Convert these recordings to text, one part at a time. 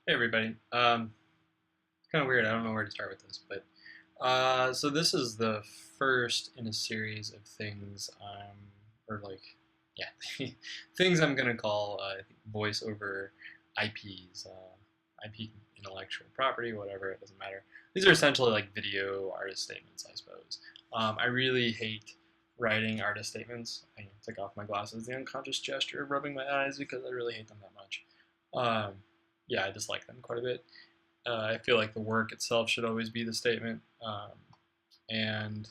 Hey everybody. Kind of weird. I don't know where to start with this, but so this is the first in a series of things or like, yeah, things I'm gonna call voice over IPs, IP intellectual property, whatever. It doesn't matter. These are essentially like video artist statements, I suppose. I really hate writing artist statements. I take off my glasses, the unconscious gesture of rubbing my eyes because I really hate them that much. Um, yeah, I dislike them quite a bit. I feel like the work itself should always be the statement, and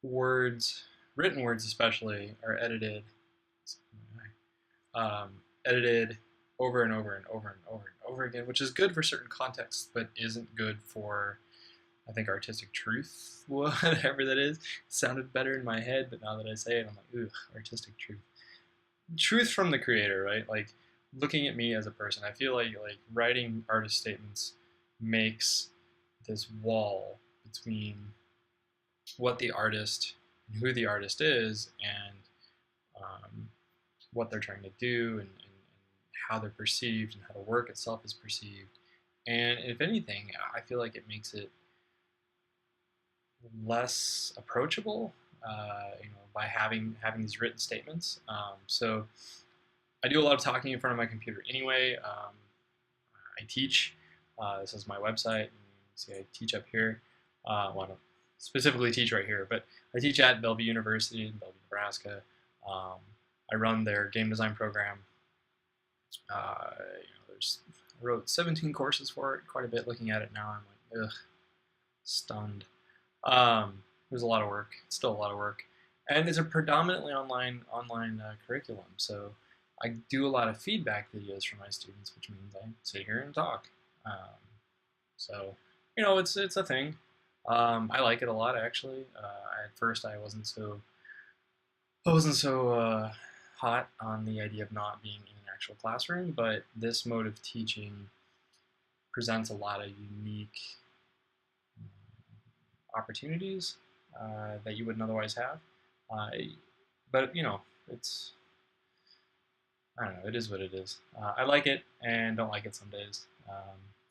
words, written words especially, are um, edited over and over and over and over and over again, which is good for certain contexts, but isn't good for, I think, artistic truth, whatever that is. It sounded better in my head, but now that I say it, I'm like, ooh, artistic truth. Truth from the creator, right? Like looking at me as a person, I feel like writing artist statements makes this wall between what the artist and who the artist is and um, what they're trying to do and how they're perceived and how the work itself is perceived. And if anything, I feel like it makes it less approachable, by having these written statements. So I do a lot of talking in front of my computer anyway. I teach. This is my website. See, I teach up here. Well, I don't specifically teach right here, but I teach at Bellevue University in Bellevue, Nebraska. Um, I run their game design program. I wrote 17 courses for it, quite a bit. Looking at it now, I'm like, ugh, stunned. There's a lot of work. It's still a lot of work, and it's a predominantly online curriculum. So I do a lot of feedback videos for my students, which means I sit here and talk. Um, so it's a thing. I like it a lot actually. At first, I wasn't so hot on the idea of not being in an actual classroom, but this mode of teaching presents a lot of unique opportunities that you wouldn't otherwise have. Uh, but it's I don't know. It is what it is. I like it and don't like it some days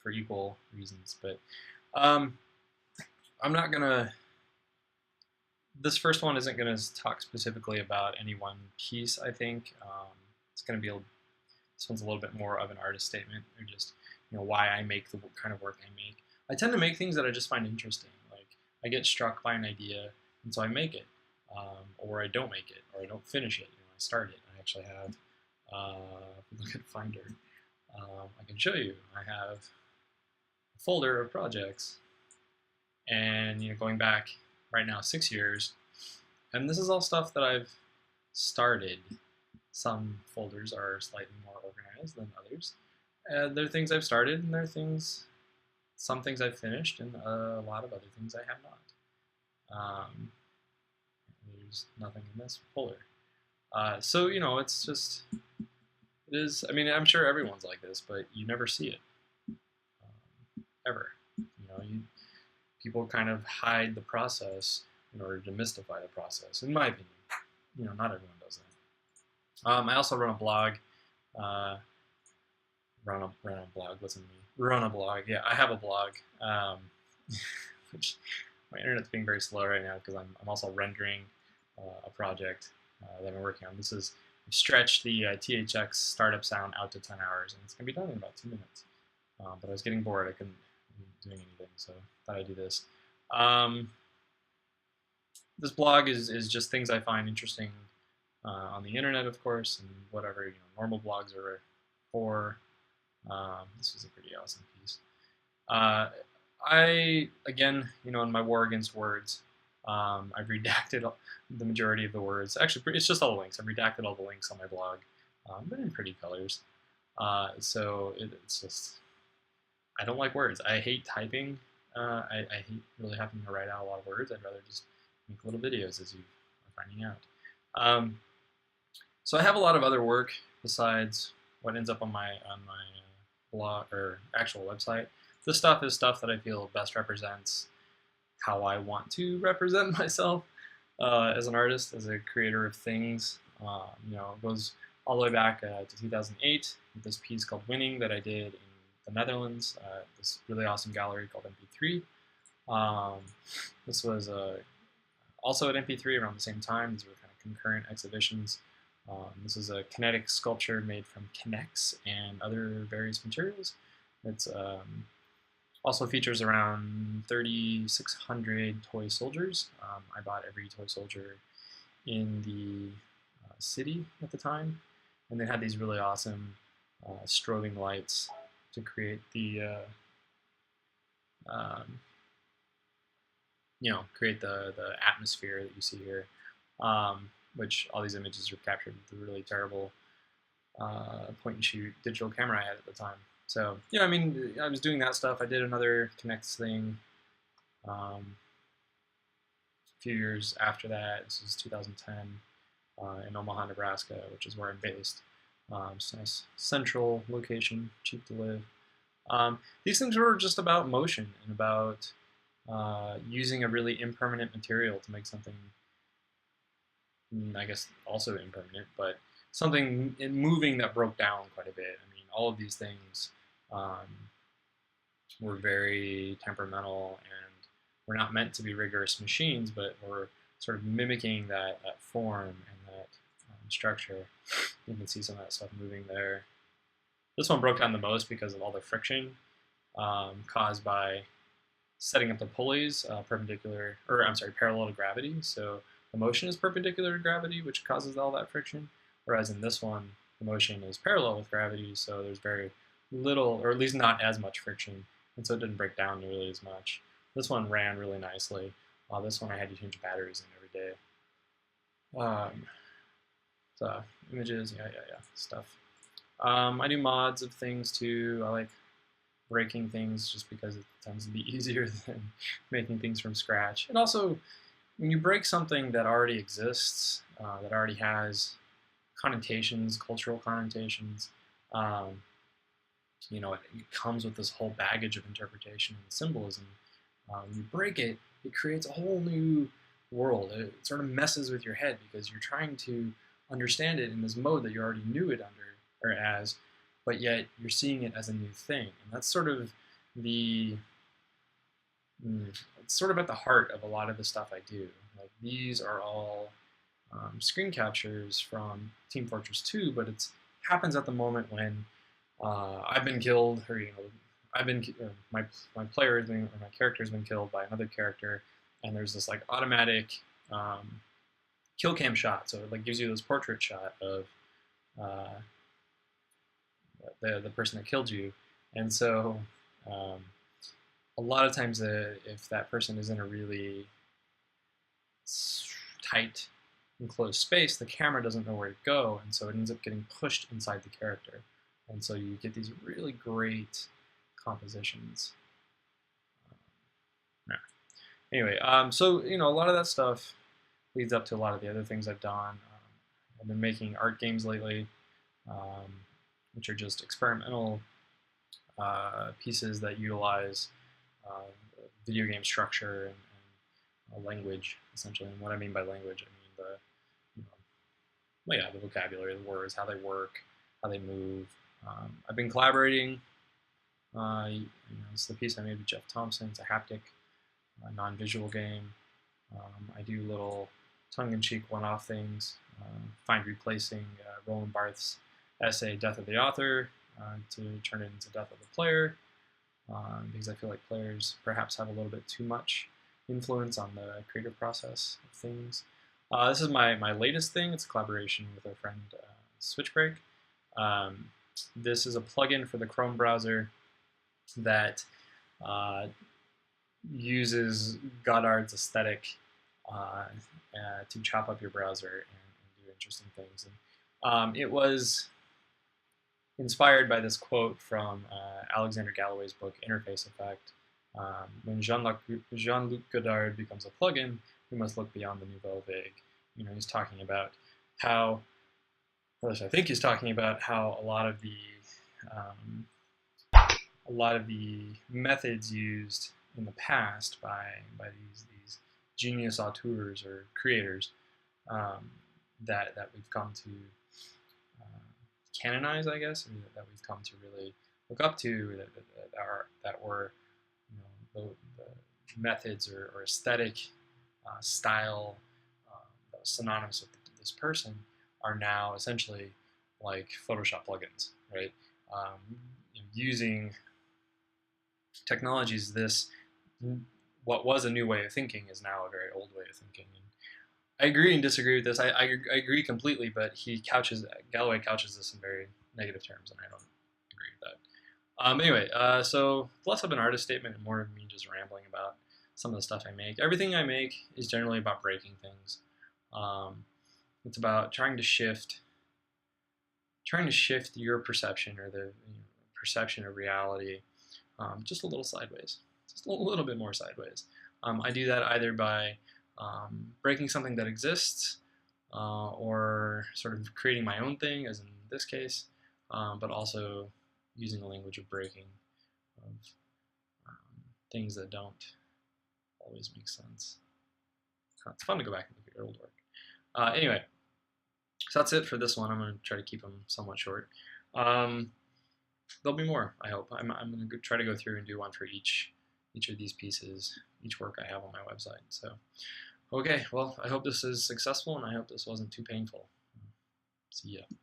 for equal reasons. But um, I'm not gonna. This first one isn't gonna talk specifically about any one piece. I think it's gonna be this one's a little bit more of an artist statement, or just why I make the kind of work I make. I tend to make things that I just find interesting. Like I get struck by an idea, and so I make it, or I don't make it, or I don't finish it. I start it. I actually have. Look at Finder. I can show you. I have a folder of projects, and going back right now 6 years, and this is all stuff that I've started. Some folders are slightly more organized than others. There are things I've started, and there are some things I've finished, and a lot of other things I have not. There's nothing in this folder. So it's just it is. I mean, I'm sure everyone's like this, but you never see it ever. People kind of hide the process in order to mystify the process. In my opinion, not everyone does that. I also run a blog. Run a blog. Listen to me. Run a blog. Yeah, I have a blog. Which my internet's being very slow right now because I'm also rendering a project that I'm working on. I've stretched the THX startup sound out to 10 hours, and it's going to be done in about 2 minutes. But I was getting bored. I couldn't be doing anything, so I thought I'd do this. This blog is just things I find interesting on the internet, of course, and whatever normal blogs are for. This is a pretty awesome piece. Again, in my war against words, I've redacted the majority of the words. Actually, it's just all the links. I've redacted all the links on my blog, but in pretty colors. So it's just, I don't like words. I hate typing. I hate really having to write out a lot of words. I'd rather just make little videos, as you are finding out. So I have a lot of other work besides what ends up on my blog or actual website. This stuff is stuff that I feel best represents how I want to represent myself as an artist, as a creator of things. It goes all the way back to 2008 with this piece called Winning that I did in the Netherlands. This really awesome gallery called MP3. Um, this was also at MP3 around the same time. These were kind of concurrent exhibitions. This is a kinetic sculpture made from Kinex and other various materials. It's also features around 3,600 toy soldiers. I bought every toy soldier in the city at the time, and they had these really awesome strobing lights to create the um, create the atmosphere that you see here, which all these images were captured with the really terrible point and shoot digital camera I had at the time. So yeah, I mean, I was doing that stuff. I did another Connects thing a few years after that. This was 2010 in Omaha, Nebraska, which is where I'm based. It's a nice central location, cheap to live. These things were just about motion and about using a really impermanent material to make something, I guess, also impermanent, but something moving that broke down quite a bit. I mean, all of these things were very temperamental and were not meant to be rigorous machines, but were sort of mimicking that form and that structure. You can see some of that stuff moving there. This one broke down the most because of all the friction caused by setting up the pulleys parallel to gravity. So the motion is perpendicular to gravity, which causes all that friction. Whereas in this one, the motion is parallel with gravity, so there's very little, or at least not as much friction, and so it didn't break down nearly as much. This one ran really nicely. This one I had to change batteries in every day. So images, yeah, stuff. I do mods of things too. I like breaking things just because it tends to be easier than making things from scratch. And also, when you break something that already exists, that already has connotations, cultural connotations, it comes with this whole baggage of interpretation and symbolism. You break it, it creates a whole new world. It sort of messes with your head because you're trying to understand it in this mode that you already knew it under or as, but yet you're seeing it as a new thing. And that's sort of it's sort of at the heart of a lot of the stuff I do. Like, these are all screen captures from Team Fortress 2, but it happens at the moment when I've been killed, or my player has been, or my character has been killed by another character, and there's this like automatic kill cam shot, so it like gives you this portrait shot of the person that killed you, and so a lot of times if that person is in a really tight enclosed space, the camera doesn't know where to go, and so it ends up getting pushed inside the character, and so you get these really great compositions. Anyway, so a lot of that stuff leads up to a lot of the other things I've done. I've been making art games lately, which are just experimental pieces that utilize video game structure and language, essentially. And what I mean by language, I mean the vocabulary, the words, how they work, how they move. I've been collaborating. It's the piece I made with Jeff Thompson. It's a haptic, non-visual game. I do little tongue-in-cheek one-off things. Find replacing Roland Barthes' essay "Death of the Author" to turn it into "Death of the Player," because I feel like players perhaps have a little bit too much influence on the creative process of things. This is my latest thing. It's a collaboration with our friend Switchbreak. This is a plugin for the Chrome browser that uses Godard's aesthetic to chop up your browser and do interesting things. And it was inspired by this quote from Alexander Galloway's book Interface Effect. When Jean-Luc Godard becomes a plugin, we must look beyond the nouvelle vague. He's talking about how, or I think he's talking about how a lot of the methods used in the past by these genius auteurs or creators that we've come to canonize, I guess, and that we've come to really look up to that were, you know, the methods or aesthetic style that was synonymous with this person are now essentially like Photoshop plugins, right? Using technologies, this what was a new way of thinking is now a very old way of thinking. And I agree and disagree with this. I agree completely, but Galloway couches this in very negative terms, and I don't agree with that. Anyway, so less of an artist statement and more of me just rambling about some of the stuff I make. Everything I make is generally about breaking things. It's about trying to shift your perception or the perception of reality just a little sideways, just a little bit more sideways. I do that either by breaking something that exists or sort of creating my own thing, as in this case, but also using the language of breaking, of things that don't always make sense. It's fun to go back and look at your old work. Anyway, so that's it for this one. I'm going to try to keep them somewhat short. There'll be more, I hope. I'm going to try to go through and do one for each of these pieces, each work I have on my website. So, okay, well, I hope this is successful, and I hope this wasn't too painful. See ya.